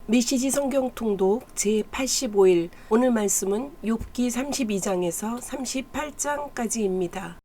메시지 성경 통독 제85일 오늘 말씀은 욥기 32장에서 38장까지입니다.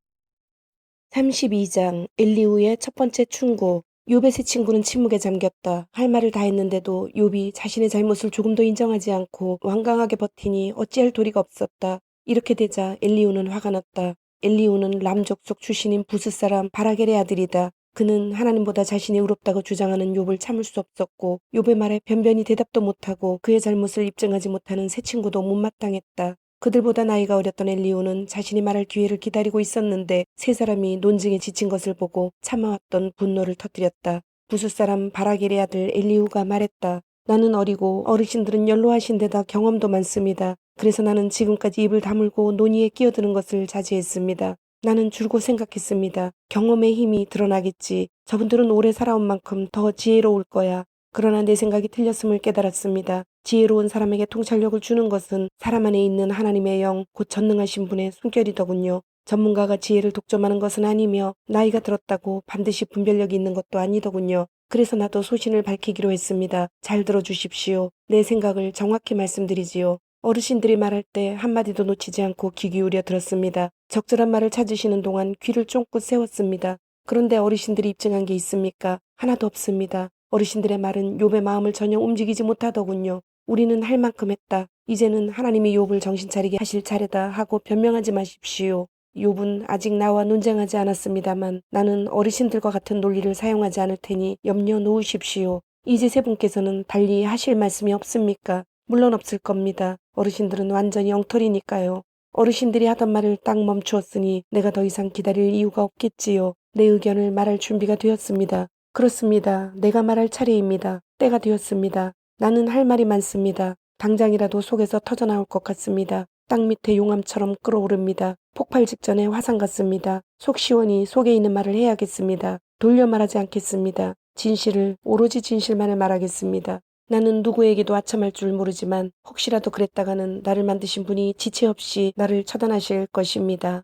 32장 엘리후의 첫 번째 충고. 욥의 세 친구는 침묵에 잠겼다. 할 말을 다 했는데도 욥이 자신의 잘못을 조금도 인정하지 않고 완강하게 버티니 어찌할 도리가 없었다. 이렇게 되자 엘리후는 화가 났다. 엘리후는 람 족속 출신인 부스 사람 바라겔의 아들이다. 그는 하나님보다 자신이 의롭다고 주장하는 욥을 참을 수 없었고 욥의 말에 변변히 대답도 못하고 그의 잘못을 입증하지 못하는 세 친구도 못마땅했다. 그들보다 나이가 어렸던 엘리후는 자신이 말할 기회를 기다리고 있었는데 세 사람이 논증에 지친 것을 보고 참아왔던 분노를 터뜨렸다. 부스 사람 바라겔의 아들 엘리후가 말했다. 나는 어리고 어르신들은 연로하신 데다 경험도 많습니다. 그래서 나는 지금까지 입을 다물고 논의에 끼어드는 것을 자제했습니다. 나는 줄곧 생각했습니다. 경험의 힘이 드러나겠지. 저분들은 오래 살아온 만큼 더 지혜로울 거야. 그러나 내 생각이 틀렸음을 깨달았습니다. 지혜로운 사람에게 통찰력을 주는 것은 사람 안에 있는 하나님의 영, 곧 전능하신 분의 숨결이더군요. 전문가가 지혜를 독점하는 것은 아니며 나이가 들었다고 반드시 분별력이 있는 것도 아니더군요. 그래서 나도 소신을 밝히기로 했습니다. 잘 들어주십시오. 내 생각을 정확히 말씀드리지요. 어르신들이 말할 때 한마디도 놓치지 않고 귀 기울여 들었습니다. 적절한 말을 찾으시는 동안 귀를 쫑긋 세웠습니다. 그런데 어르신들이 입증한 게 있습니까? 하나도 없습니다. 어르신들의 말은 욥의 마음을 전혀 움직이지 못하더군요. 우리는 할 만큼 했다. 이제는 하나님이 욥을 정신 차리게 하실 차례다 하고 변명하지 마십시오. 욥은 아직 나와 논쟁하지 않았습니다만 나는 어르신들과 같은 논리를 사용하지 않을 테니 염려 놓으십시오. 이제 세 분께서는 달리 하실 말씀이 없습니까? 물론 없을 겁니다. 어르신들은 완전히 엉터리니까요. 어르신들이 하던 말을 딱 멈추었으니 내가 더 이상 기다릴 이유가 없겠지요. 내 의견을 말할 준비가 되었습니다. 그렇습니다. 내가 말할 차례입니다. 때가 되었습니다. 나는 할 말이 많습니다. 당장이라도 속에서 터져나올 것 같습니다. 땅 밑에 용암처럼 끓어오릅니다. 폭발 직전에 화산 같습니다. 속 시원히 속에 있는 말을 해야겠습니다. 돌려 말하지 않겠습니다. 진실을, 오로지 진실만을 말하겠습니다. 나는 누구에게도 아첨할 줄 모르지만 혹시라도 그랬다가는 나를 만드신 분이 지체 없이 나를 처단하실 것입니다.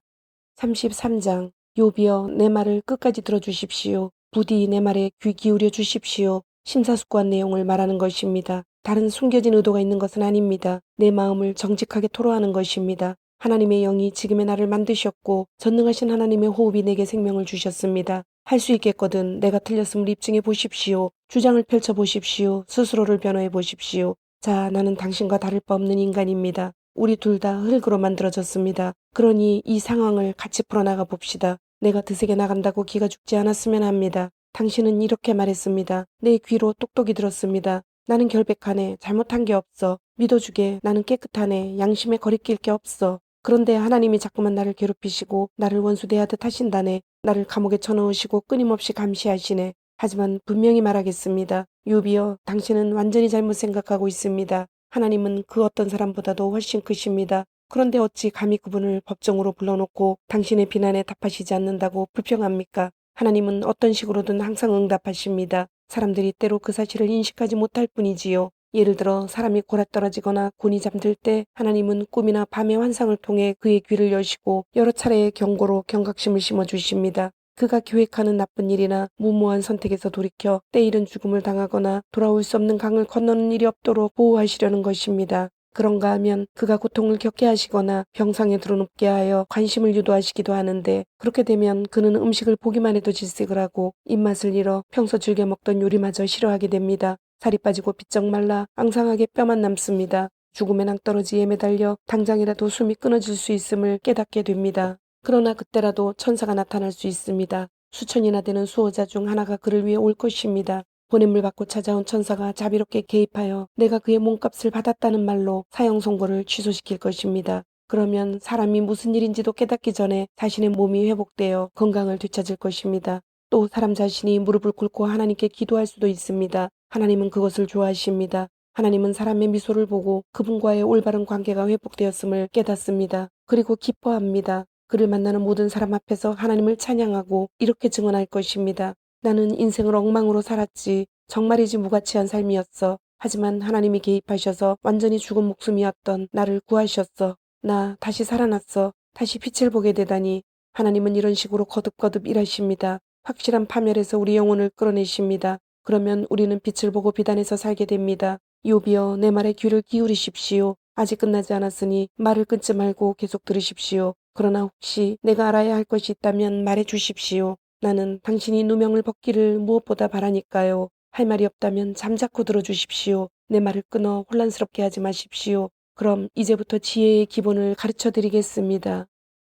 33장. 욥이여 내 말을 끝까지 들어주십시오. 부디 내 말에 귀 기울여 주십시오. 심사숙고한 내용을 말하는 것입니다. 다른 숨겨진 의도가 있는 것은 아닙니다. 내 마음을 정직하게 토로하는 것입니다. 하나님의 영이 지금의 나를 만드셨고 전능하신 하나님의 호흡이 내게 생명을 주셨습니다. 할 수 있겠거든 내가 틀렸음을 입증해 보십시오. 주장을 펼쳐 보십시오. 스스로를 변호해 보십시오. 자, 나는 당신과 다를 바 없는 인간입니다. 우리 둘 다 흙으로 만들어졌습니다. 그러니 이 상황을 같이 풀어나가 봅시다. 내가 드세게 나간다고 기가 죽지 않았으면 합니다. 당신은 이렇게 말했습니다. 내 귀로 똑똑히 들었습니다. 나는 결백하네. 잘못한 게 없어. 믿어주게. 나는 깨끗하네. 양심에 거리낄 게 없어. 그런데 하나님이 자꾸만 나를 괴롭히시고 나를 원수 대하듯 하신다네. 나를 감옥에 쳐넣으시고 끊임없이 감시하시네. 하지만 분명히 말하겠습니다. 욥이여, 당신은 완전히 잘못 생각하고 있습니다. 하나님은 그 어떤 사람보다도 훨씬 크십니다. 그런데 어찌 감히 그분을 법정으로 불러놓고 당신의 비난에 답하시지 않는다고 불평합니까? 하나님은 어떤 식으로든 항상 응답하십니다. 사람들이 때로 그 사실을 인식하지 못할 뿐이지요. 예를 들어 사람이 골아떨어지거나 곤히 잠들 때 하나님은 꿈이나 밤의 환상을 통해 그의 귀를 여시고 여러 차례의 경고로 경각심을 심어주십니다. 그가 계획하는 나쁜 일이나 무모한 선택에서 돌이켜 때이른 죽음을 당하거나 돌아올 수 없는 강을 건너는 일이 없도록 보호하시려는 것입니다. 그런가 하면 그가 고통을 겪게 하시거나 병상에 들어눕게 하여 관심을 유도하시기도 하는데 그렇게 되면 그는 음식을 보기만 해도 질색을 하고 입맛을 잃어 평소 즐겨 먹던 요리마저 싫어하게 됩니다. 살이 빠지고 비쩍 말라 앙상하게 뼈만 남습니다. 죽음의 낭떠러지에 매달려 당장이라도 숨이 끊어질 수 있음을 깨닫게 됩니다. 그러나 그때라도 천사가 나타날 수 있습니다. 수천이나 되는 수호자 중 하나가 그를 위해 올 것입니다. 보냄을 받고 찾아온 천사가 자비롭게 개입하여 내가 그의 몸값을 받았다는 말로 사형 선고를 취소시킬 것입니다. 그러면 사람이 무슨 일인지도 깨닫기 전에 자신의 몸이 회복되어 건강을 되찾을 것입니다. 또 사람 자신이 무릎을 꿇고 하나님께 기도할 수도 있습니다. 하나님은 그것을 좋아하십니다. 하나님은 사람의 미소를 보고 그분과의 올바른 관계가 회복되었음을 깨닫습니다. 그리고 기뻐합니다. 그를 만나는 모든 사람 앞에서 하나님을 찬양하고 이렇게 증언할 것입니다. 나는 인생을 엉망으로 살았지. 정말이지 무가치한 삶이었어. 하지만 하나님이 개입하셔서 완전히 죽은 목숨이었던 나를 구하셨어. 나 다시 살아났어. 다시 빛을 보게 되다니. 하나님은 이런 식으로 거듭거듭 일하십니다. 확실한 파멸에서 우리 영혼을 끌어내십니다. 그러면 우리는 빛을 보고 비단에서 살게 됩니다. 욥이여 내 말에 귀를 기울이십시오. 아직 끝나지 않았으니 말을 끊지 말고 계속 들으십시오. 그러나 혹시 내가 알아야 할 것이 있다면 말해 주십시오. 나는 당신이 누명을 벗기를 무엇보다 바라니까요. 할 말이 없다면 잠자코 들어주십시오. 내 말을 끊어 혼란스럽게 하지 마십시오. 그럼 이제부터 지혜의 기본을 가르쳐 드리겠습니다.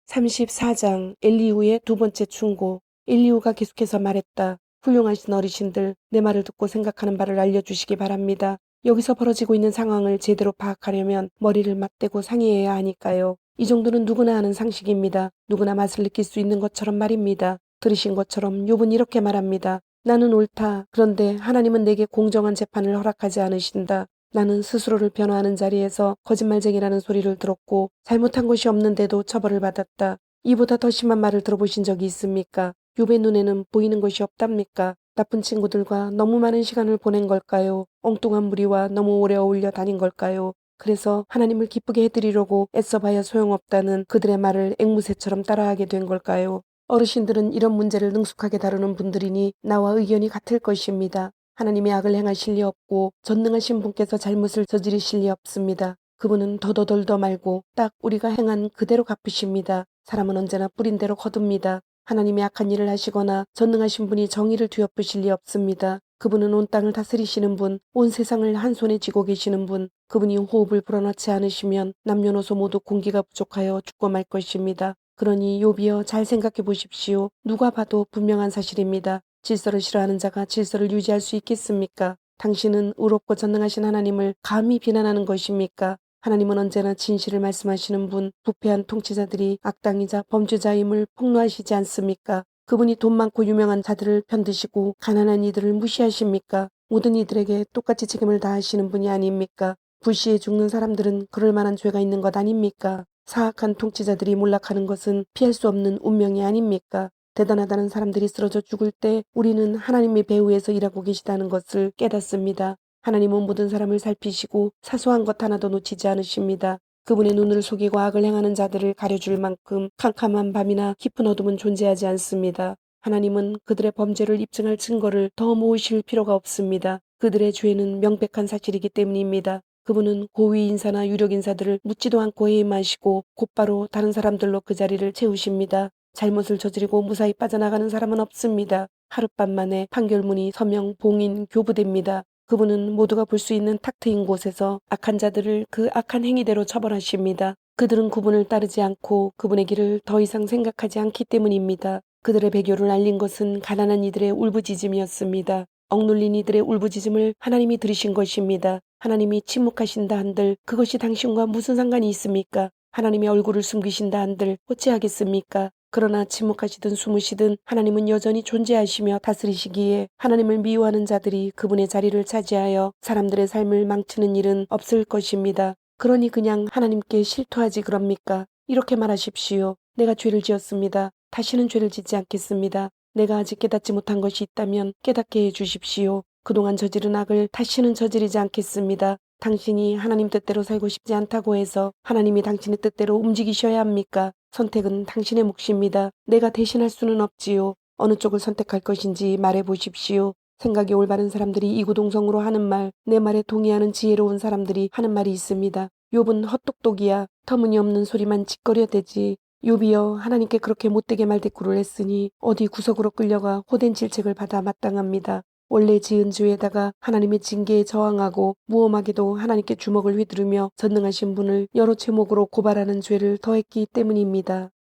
34장 엘리후의 두 번째 충고. 엘리후가 계속해서 말했다. 훌륭하신 어르신들, 내 말을 듣고 생각하는 바를 알려주시기 바랍니다. 여기서 벌어지고 있는 상황을 제대로 파악하려면 머리를 맞대고 상의해야 하니까요. 이 정도는 누구나 아는 상식입니다. 누구나 맛을 느낄 수 있는 것처럼 말입니다. 들으신 것처럼 욥은 이렇게 말합니다. 나는 옳다. 그런데 하나님은 내게 공정한 재판을 허락하지 않으신다. 나는 스스로를 변호하는 자리에서 거짓말쟁이라는 소리를 들었고 잘못한 것이 없는데도 처벌을 받았다. 이보다 더 심한 말을 들어보신 적이 있습니까? 욥의 눈에는 보이는 것이 없답니까? 나쁜 친구들과 너무 많은 시간을 보낸 걸까요? 엉뚱한 무리와 너무 오래 어울려 다닌 걸까요? 그래서 하나님을 기쁘게 해드리려고 애써봐야 소용없다는 그들의 말을 앵무새처럼 따라하게 된 걸까요? 어르신들은 이런 문제를 능숙하게 다루는 분들이니 나와 의견이 같을 것입니다. 하나님의 악을 행하실 리 없고 전능하신 분께서 잘못을 저지르실 리 없습니다. 그분은 더더덜더 말고 딱 우리가 행한 그대로 갚으십니다. 사람은 언제나 뿌린 대로 거둡니다. 하나님이 악한 일을 하시거나 전능하신 분이 정의를 뒤엎으실 리 없습니다. 그분은 온 땅을 다스리시는 분, 온 세상을 한 손에 쥐고 계시는 분, 그분이 호흡을 불어넣지 않으시면 남녀노소 모두 공기가 부족하여 죽고 말 것입니다. 그러니 욥이여 잘 생각해 보십시오. 누가 봐도 분명한 사실입니다. 질서를 싫어하는 자가 질서를 유지할 수 있겠습니까? 당신은 의롭고 전능하신 하나님을 감히 비난하는 것입니까? 하나님은 언제나 진실을 말씀하시는 분, 부패한 통치자들이 악당이자 범죄자임을 폭로하시지 않습니까? 그분이 돈 많고 유명한 자들을 편드시고 가난한 이들을 무시하십니까? 모든 이들에게 똑같이 책임을 다하시는 분이 아닙니까? 불시에 죽는 사람들은 그럴 만한 죄가 있는 것 아닙니까? 사악한 통치자들이 몰락하는 것은 피할 수 없는 운명이 아닙니까? 대단하다는 사람들이 쓰러져 죽을 때 우리는 하나님의 배후에서 일하고 계시다는 것을 깨닫습니다. 하나님은 모든 사람을 살피시고 사소한 것 하나도 놓치지 않으십니다. 그분의 눈을 속이고 악을 행하는 자들을 가려줄 만큼 캄캄한 밤이나 깊은 어둠은 존재하지 않습니다. 하나님은 그들의 범죄를 입증할 증거를 더 모으실 필요가 없습니다. 그들의 죄는 명백한 사실이기 때문입니다. 그분은 고위 인사나 유력 인사들을 묻지도 않고 해임하시고 곧바로 다른 사람들로 그 자리를 채우십니다. 잘못을 저지르고 무사히 빠져나가는 사람은 없습니다. 하룻밤 만에 판결문이 서명, 봉인, 교부됩니다. 그분은 모두가 볼 수 있는 탁 트인 곳에서 악한 자들을 그 악한 행위대로 처벌하십니다. 그들은 그분을 따르지 않고 그분의 길을 더 이상 생각하지 않기 때문입니다. 그들의 배교를 알린 것은 가난한 이들의 울부짖음이었습니다. 억눌린 이들의 울부짖음을 하나님이 들으신 것입니다. 하나님이 침묵하신다 한들 그것이 당신과 무슨 상관이 있습니까? 하나님이 얼굴을 숨기신다 한들 어찌하겠습니까? 그러나 침묵하시든 숨으시든 하나님은 여전히 존재하시며 다스리시기에 하나님을 미워하는 자들이 그분의 자리를 차지하여 사람들의 삶을 망치는 일은 없을 것입니다. 그러니 그냥 하나님께 실토하지 그럽니까? 이렇게 말하십시오. 내가 죄를 지었습니다. 다시는 죄를 짓지 않겠습니다. 내가 아직 깨닫지 못한 것이 있다면 깨닫게 해주십시오. 그동안 저지른 악을 다시는 저지르지 않겠습니다. 당신이 하나님 뜻대로 살고 싶지 않다고 해서 하나님이 당신의 뜻대로 움직이셔야 합니까? 선택은 당신의 몫입니다. 내가 대신할 수는 없지요. 어느 쪽을 선택할 것인지 말해 보십시오. 생각이 올바른 사람들이 이구동성으로 하는 말, 내 말에 동의하는 지혜로운 사람들이 하는 말이 있습니다. 욥은 헛똑똑이야. 터무니없는 소리만 짓거려대지. 욥이여 하나님께 그렇게 못되게 말대꾸를 했으니 어디 구석으로 끌려가 호된 질책을 받아 마땅합니다. 원래 지은 죄에다가 하나님의 징계에 저항하고 무엄하게도 하나님께 주먹을 휘두르며 전능하신 분을 여러 제목으로 고발하는 죄를 더했기 때문입니다.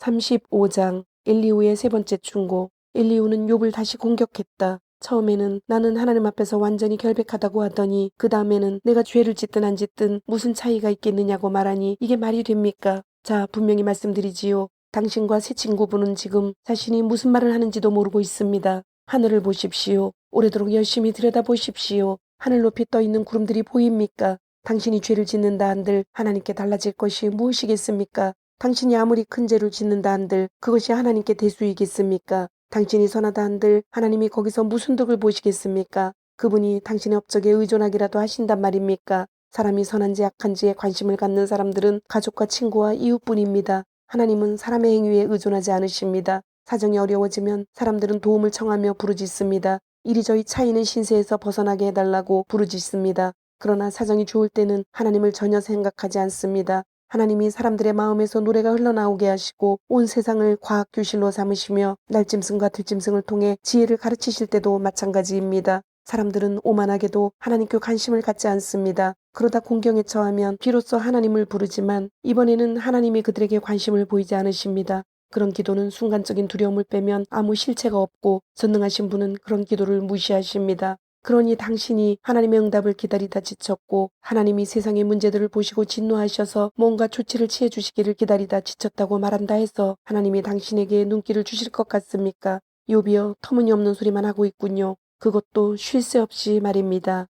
35장 엘리후의 세 번째 충고. 엘리후는 욥을 다시 공격했다. 처음에는 나는 하나님 앞에서 완전히 결백하다고 하더니 그 다음에는 내가 죄를 짓든 안 짓든 무슨 차이가 있겠느냐고 말하니 이게 말이 됩니까? 자, 분명히 말씀드리지요. 당신과 새 친구분은 지금 자신이 무슨 말을 하는지도 모르고 있습니다. 하늘을 보십시오. 오래도록 열심히 들여다보십시오. 하늘 높이 떠있는 구름들이 보입니까? 당신이 죄를 짓는다 한들 하나님께 달라질 것이 무엇이겠습니까? 당신이 아무리 큰 죄를 짓는다 한들 그것이 하나님께 대수이겠습니까? 당신이 선하다 한들 하나님이 거기서 무슨 덕을 보시겠습니까? 그분이 당신의 업적에 의존하기라도 하신단 말입니까? 사람이 선한지 악한지에 관심을 갖는 사람들은 가족과 친구와 이웃뿐입니다. 하나님은 사람의 행위에 의존하지 않으십니다. 사정이 어려워지면 사람들은 도움을 청하며 부르짖습니다. 이리저리 차이는 신세에서 벗어나게 해달라고 부르짖습니다. 그러나 사정이 좋을 때는 하나님을 전혀 생각하지 않습니다. 하나님이 사람들의 마음에서 노래가 흘러나오게 하시고 온 세상을 과학 교실로 삼으시며 날짐승과 들짐승을 통해 지혜를 가르치실 때도 마찬가지입니다. 사람들은 오만하게도 하나님께 관심을 갖지 않습니다. 그러다 공경에 처하면 비로소 하나님을 부르지만 이번에는 하나님이 그들에게 관심을 보이지 않으십니다. 그런 기도는 순간적인 두려움을 빼면 아무 실체가 없고 전능하신 분은 그런 기도를 무시하십니다. 그러니 당신이 하나님의 응답을 기다리다 지쳤고 하나님이 세상의 문제들을 보시고 진노하셔서 뭔가 조치를 취해 주시기를 기다리다 지쳤다고 말한다 해서 하나님이 당신에게 눈길을 주실 것 같습니까? 욥이여, 터무니없는 소리만 하고 있군요. 그것도 쉴 새 없이 말입니다.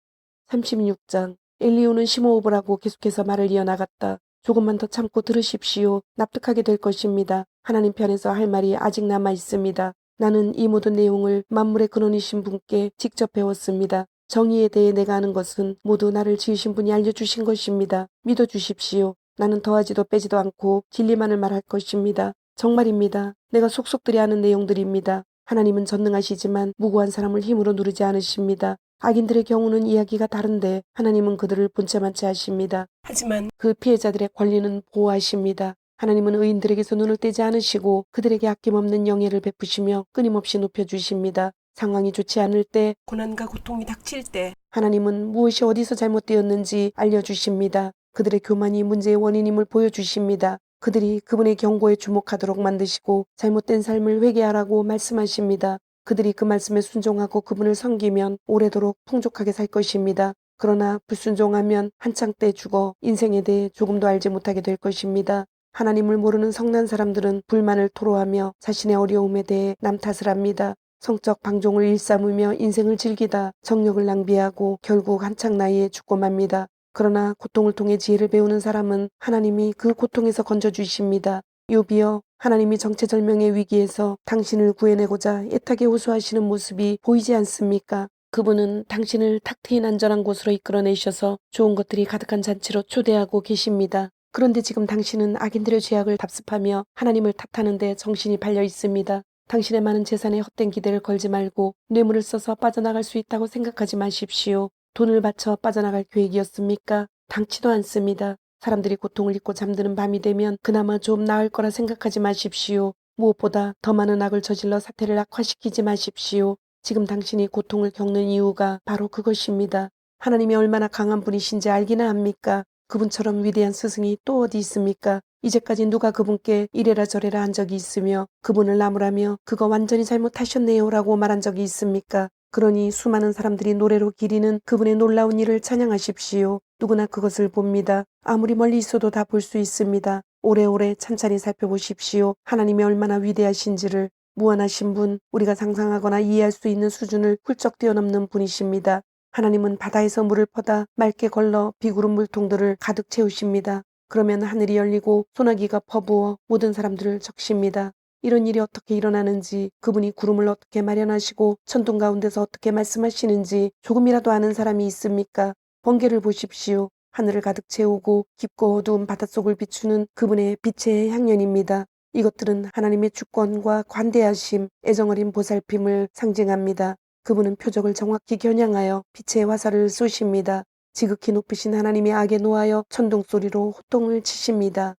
36장. 엘리후는 심호흡을 하고 계속해서 말을 이어나갔다. 조금만 더 참고 들으십시오. 납득하게 될 것입니다. 하나님 편에서 할 말이 아직 남아 있습니다. 나는 이 모든 내용을 만물의 근원이신 분께 직접 배웠습니다. 정의에 대해 내가 아는 것은 모두 나를 지으신 분이 알려주신 것입니다. 믿어주십시오. 나는 더하지도 빼지도 않고 진리만을 말할 것입니다. 정말입니다. 내가 속속들이 아는 내용들입니다. 하나님은 전능하시지만 무고한 사람을 힘으로 누르지 않으십니다. 악인들의 경우는 이야기가 다른데 하나님은 그들을 본체만치 하십니다. 하지만 그 피해자들의 권리는 보호하십니다. 하나님은 의인들에게서 눈을 떼지 않으시고 그들에게 아낌없는 영예를 베푸시며 끊임없이 높여주십니다. 상황이 좋지 않을 때, 고난과 고통이 닥칠 때 하나님은 무엇이 어디서 잘못되었는지 알려주십니다. 그들의 교만이 문제의 원인임을 보여주십니다. 그들이 그분의 경고에 주목하도록 만드시고 잘못된 삶을 회개하라고 말씀하십니다. 그들이 그 말씀에 순종하고 그분을 섬기면 오래도록 풍족하게 살 것입니다. 그러나 불순종하면 한창 때 죽어 인생에 대해 조금도 알지 못하게 될 것입니다. 하나님을 모르는 성난 사람들은 불만을 토로하며 자신의 어려움에 대해 남 탓을 합니다. 성적 방종을 일삼으며 인생을 즐기다 정력을 낭비하고 결국 한창 나이에 죽고 맙니다. 그러나 고통을 통해 지혜를 배우는 사람은 하나님이 그 고통에서 건져주십니다. 욥이여, 하나님이 정체절명의 위기에서 당신을 구해내고자 애타게 호소하시는 모습이 보이지 않습니까? 그분은 당신을 탁 트인 안전한 곳으로 이끌어내셔서 좋은 것들이 가득한 잔치로 초대하고 계십니다. 그런데 지금 당신은 악인들의 죄악을 답습하며 하나님을 탓하는 데 정신이 팔려 있습니다. 당신의 많은 재산에 헛된 기대를 걸지 말고 뇌물을 써서 빠져나갈 수 있다고 생각하지 마십시오. 돈을 바쳐 빠져나갈 계획이었습니까? 당치도 않습니다. 사람들이 고통을 잊고 잠드는 밤이 되면 그나마 좀 나을 거라 생각하지 마십시오. 무엇보다 더 많은 악을 저질러 사태를 악화시키지 마십시오. 지금 당신이 고통을 겪는 이유가 바로 그것입니다. 하나님이 얼마나 강한 분이신지 알기나 합니까? 그분처럼 위대한 스승이 또 어디 있습니까? 이제까지 누가 그분께 이래라 저래라 한 적이 있으며 그분을 나무라며 그거 완전히 잘못하셨네요 라고 말한 적이 있습니까? 그러니 수많은 사람들이 노래로 기리는 그분의 놀라운 일을 찬양하십시오. 누구나 그것을 봅니다. 아무리 멀리 있어도 다 볼 수 있습니다. 오래오래 찬찬히 살펴보십시오. 하나님이 얼마나 위대하신지를. 무한하신 분, 우리가 상상하거나 이해할 수 있는 수준을 훌쩍 뛰어넘는 분이십니다. 하나님은 바다에서 물을 퍼다 맑게 걸러 비구름 물통들을 가득 채우십니다. 그러면 하늘이 열리고 소나기가 퍼부어 모든 사람들을 적십니다. 이런 일이 어떻게 일어나는지, 그분이 구름을 어떻게 마련하시고 천둥 가운데서 어떻게 말씀하시는지 조금이라도 아는 사람이 있습니까? 번개를 보십시오. 하늘을 가득 채우고 깊고 어두운 바닷속을 비추는 그분의 빛의 향연입니다. 이것들은 하나님의 주권과 관대하심, 애정어린 보살핌을 상징합니다. 그분은 표적을 정확히 겨냥하여 빛의 화살을 쏘십니다. 지극히 높으신 하나님의 악에 노하여 천둥소리로 호통을 치십니다.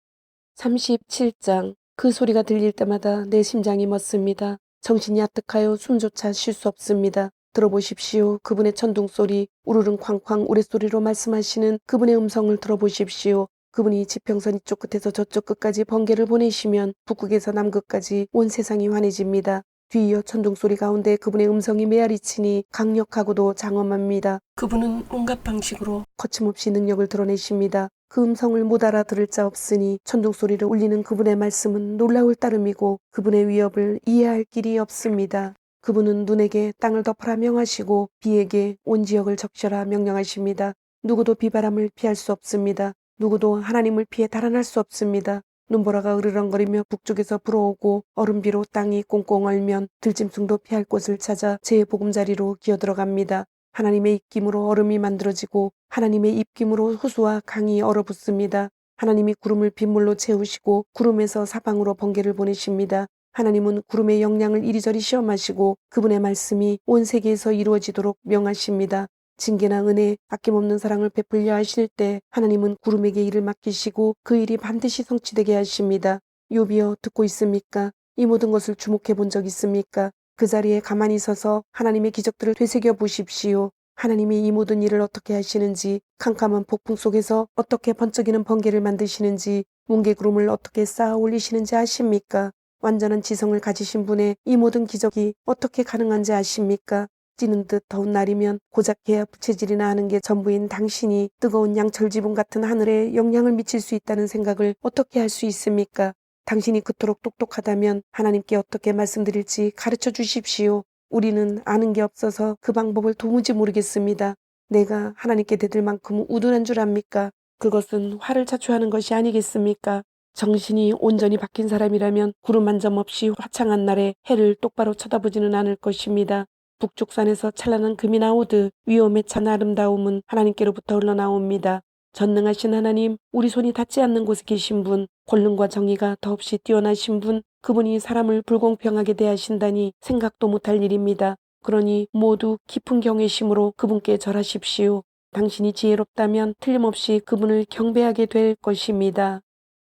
37장. 그 소리가 들릴 때마다 내 심장이 멎습니다. 정신이 아득하여 숨조차 쉴 수 없습니다. 들어보십시오. 그분의 천둥소리, 우르릉 쾅쾅 우레소리로 말씀하시는 그분의 음성을 들어보십시오. 그분이 지평선 이쪽 끝에서 저쪽 끝까지 번개를 보내시면 북극에서 남극까지 온 세상이 환해집니다. 뒤이어 천둥소리 가운데 그분의 음성이 메아리치니 강력하고도 장엄합니다. 그분은 온갖 방식으로 거침없이 능력을 드러내십니다. 그 음성을 못 알아들을 자 없으니 천둥소리를 울리는 그분의 말씀은 놀라울 따름이고 그분의 위협을 이해할 길이 없습니다. 그분은 눈에게 땅을 덮으라 명하시고 비에게 온 지역을 적셔라 명령하십니다. 누구도 비바람을 피할 수 없습니다. 누구도 하나님을 피해 달아날 수 없습니다. 눈보라가 으르렁거리며 북쪽에서 불어오고 얼음비로 땅이 꽁꽁 얼면 들짐승도 피할 곳을 찾아 제 보금자리로 기어들어갑니다. 하나님의 입김으로 얼음이 만들어지고 하나님의 입김으로 호수와 강이 얼어붙습니다. 하나님이 구름을 빗물로 채우시고 구름에서 사방으로 번개를 보내십니다. 하나님은 구름의 영향을 이리저리 시험하시고 그분의 말씀이 온 세계에서 이루어지도록 명하십니다. 징계나 은혜, 아낌없는 사랑을 베풀려 하실 때 하나님은 구름에게 일을 맡기시고 그 일이 반드시 성취되게 하십니다. 욥이여 듣고 있습니까? 이 모든 것을 주목해 본 적 있습니까? 그 자리에 가만히 서서 하나님의 기적들을 되새겨 보십시오. 하나님이 이 모든 일을 어떻게 하시는지, 캄캄한 폭풍 속에서 어떻게 번쩍이는 번개를 만드시는지, 뭉게구름을 어떻게 쌓아 올리시는지 아십니까? 완전한 지성을 가지신 분의 이 모든 기적이 어떻게 가능한지 아십니까? 찌는 듯 더운 날이면 고작 개야 부채질이나 하는 게 전부인 당신이 뜨거운 양철 지붕 같은 하늘에 영향을 미칠 수 있다는 생각을 어떻게 할 수 있습니까? 당신이 그토록 똑똑하다면 하나님께 어떻게 말씀드릴지 가르쳐 주십시오. 우리는 아는 게 없어서 그 방법을 도무지 모르겠습니다. 내가 하나님께 대들 만큼 우둔한 줄 압니까? 그것은 화를 자초하는 것이 아니겠습니까? 정신이 온전히 바뀐 사람이라면 구름 한 점 없이 화창한 날에 해를 똑바로 쳐다보지는 않을 것입니다. 북쪽산에서 찬란한 금이 나오듯 위엄에 찬 아름다움은 하나님께로부터 흘러나옵니다. 전능하신 하나님, 우리 손이 닿지 않는 곳에 계신 분, 권능과 정의가 더없이 뛰어나신 분, 그분이 사람을 불공평하게 대하신다니 생각도 못할 일입니다. 그러니 모두 깊은 경외심으로 그분께 절하십시오. 당신이 지혜롭다면 틀림없이 그분을 경배하게 될 것입니다.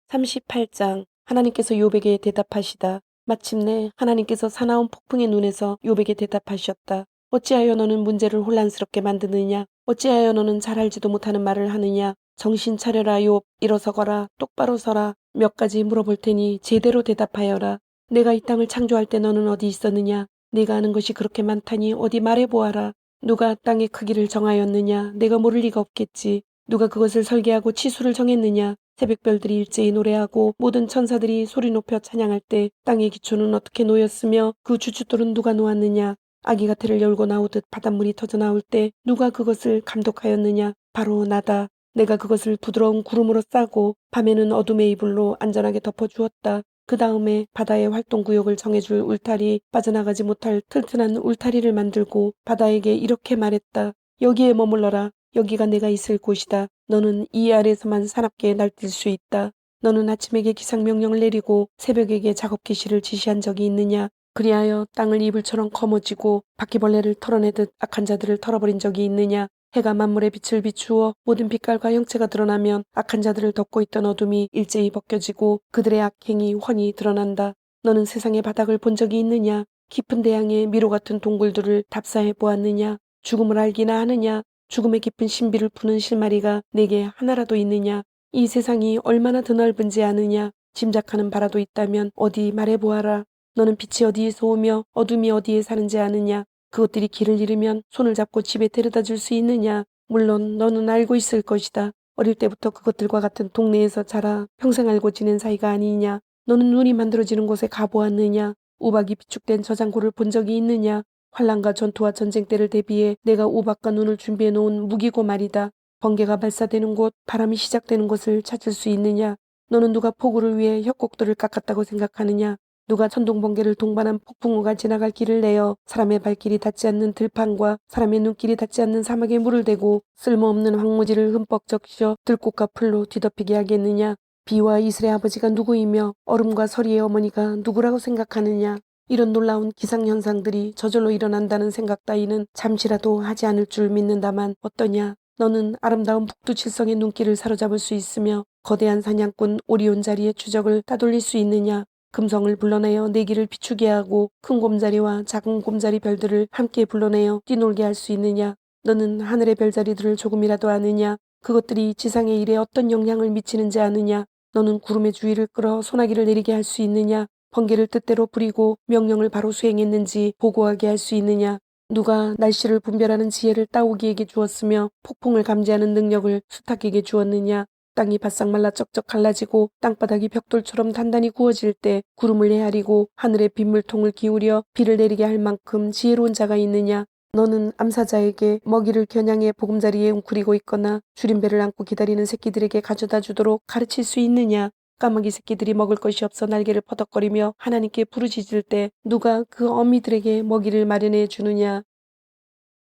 38장 하나님께서 욥에게 대답하시다. 마침내 하나님께서 사나운 폭풍의 눈에서 욥에게 대답하셨다. 어찌하여 너는 문제를 혼란스럽게 만드느냐? 어찌하여 너는 잘 알지도 못하는 말을 하느냐? 정신 차려라 욥, 일어서거라, 똑바로 서라. 몇 가지 물어볼 테니 제대로 대답하여라. 내가 이 땅을 창조할 때 너는 어디 있었느냐? 네가 아는 것이 그렇게 많다니 어디 말해보아라. 누가 땅의 크기를 정하였느냐? 내가 모를 리가 없겠지. 누가 그것을 설계하고 치수를 정했느냐? 새벽별들이 일제히 노래하고 모든 천사들이 소리 높여 찬양할 때 땅의 기초는 어떻게 놓였으며 그 주춧돌은 누가 놓았느냐? 아기가 태를 열고 나오듯 바닷물이 터져 나올 때 누가 그것을 감독하였느냐? 바로 나다. 내가 그것을 부드러운 구름으로 싸고 밤에는 어둠의 이불로 안전하게 덮어주었다. 그 다음에 바다의 활동구역을 정해줄 울타리, 빠져나가지 못할 튼튼한 울타리를 만들고 바다에게 이렇게 말했다. 여기에 머물러라. 여기가 내가 있을 곳이다. 너는 이 아래에서만 사납게 날뛸 수 있다. 너는 아침에게 기상명령을 내리고 새벽에게 작업 개시를 지시한 적이 있느냐? 그리하여 땅을 이불처럼 거머쥐고 바퀴벌레를 털어내듯 악한 자들을 털어버린 적이 있느냐? 해가 만물의 빛을 비추어 모든 빛깔과 형체가 드러나면 악한 자들을 덮고 있던 어둠이 일제히 벗겨지고 그들의 악행이 훤히 드러난다. 너는 세상의 바닥을 본 적이 있느냐? 깊은 대양의 미로 같은 동굴들을 답사해 보았느냐? 죽음을 알기나 하느냐? 죽음의 깊은 신비를 푸는 실마리가 내게 하나라도 있느냐? 이 세상이 얼마나 드넓은지 아느냐? 짐작하는 바라도 있다면 어디 말해보아라. 너는 빛이 어디에서 오며 어둠이 어디에 사는지 아느냐? 그것들이 길을 잃으면 손을 잡고 집에 데려다 줄 수 있느냐? 물론 너는 알고 있을 것이다. 어릴 때부터 그것들과 같은 동네에서 자라 평생 알고 지낸 사이가 아니냐? 너는 눈이 만들어지는 곳에 가보았느냐? 우박이 비축된 저장고를 본 적이 있느냐? 환란과 전투와 전쟁 때를 대비해 내가 우박과 눈을 준비해 놓은 무기고 말이다. 번개가 발사되는 곳, 바람이 시작되는 곳을 찾을 수 있느냐? 너는 누가 폭우를 위해 협곡들을 깎았다고 생각하느냐? 누가 천둥번개를 동반한 폭풍우가 지나갈 길을 내어 사람의 발길이 닿지 않는 들판과 사람의 눈길이 닿지 않는 사막에 물을 대고 쓸모없는 황무지를 흠뻑 적셔 들꽃과 풀로 뒤덮이게 하겠느냐? 비와 이슬의 아버지가 누구이며 얼음과 서리의 어머니가 누구라고 생각하느냐? 이런 놀라운 기상현상들이 저절로 일어난다는 생각 따위는 잠시라도 하지 않을 줄 믿는다만 어떠냐? 너는 아름다운 북두칠성의 눈길을 사로잡을 수 있으며 거대한 사냥꾼 오리온 자리의 추적을 따돌릴 수 있느냐? 금성을 불러내어 내기를 비추게 하고 큰 곰자리와 작은 곰자리 별들을 함께 불러내어 뛰놀게 할 수 있느냐? 너는 하늘의 별자리들을 조금이라도 아느냐? 그것들이 지상의 일에 어떤 영향을 미치는지 아느냐? 너는 구름의 주위를 끌어 소나기를 내리게 할 수 있느냐? 번개를 뜻대로 부리고 명령을 바로 수행했는지 보고하게 할 수 있느냐? 누가 날씨를 분별하는 지혜를 따오기에게 주었으며 폭풍을 감지하는 능력을 수탉에게 주었느냐? 땅이 바싹 말라 쩍쩍 갈라지고 땅바닥이 벽돌처럼 단단히 구워질 때 구름을 헤아리고 하늘의 빗물통을 기울여 비를 내리게 할 만큼 지혜로운 자가 있느냐? 너는 암사자에게 먹이를 겨냥해 보금자리에 웅크리고 있거나 줄임배를 안고 기다리는 새끼들에게 가져다 주도록 가르칠 수 있느냐? 까마귀 새끼들이 먹을 것이 없어 날개를 퍼덕거리며 하나님께 부르짖을 때 누가 그 어미들에게 먹이를 마련해 주느냐?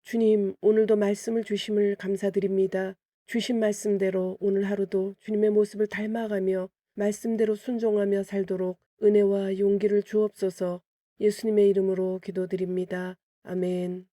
주님, 오늘도 말씀을 주심을 감사드립니다. 주신 말씀대로 오늘 하루도 주님의 모습을 닮아가며 말씀대로 순종하며 살도록 은혜와 용기를 주옵소서. 예수님의 이름으로 기도드립니다. 아멘.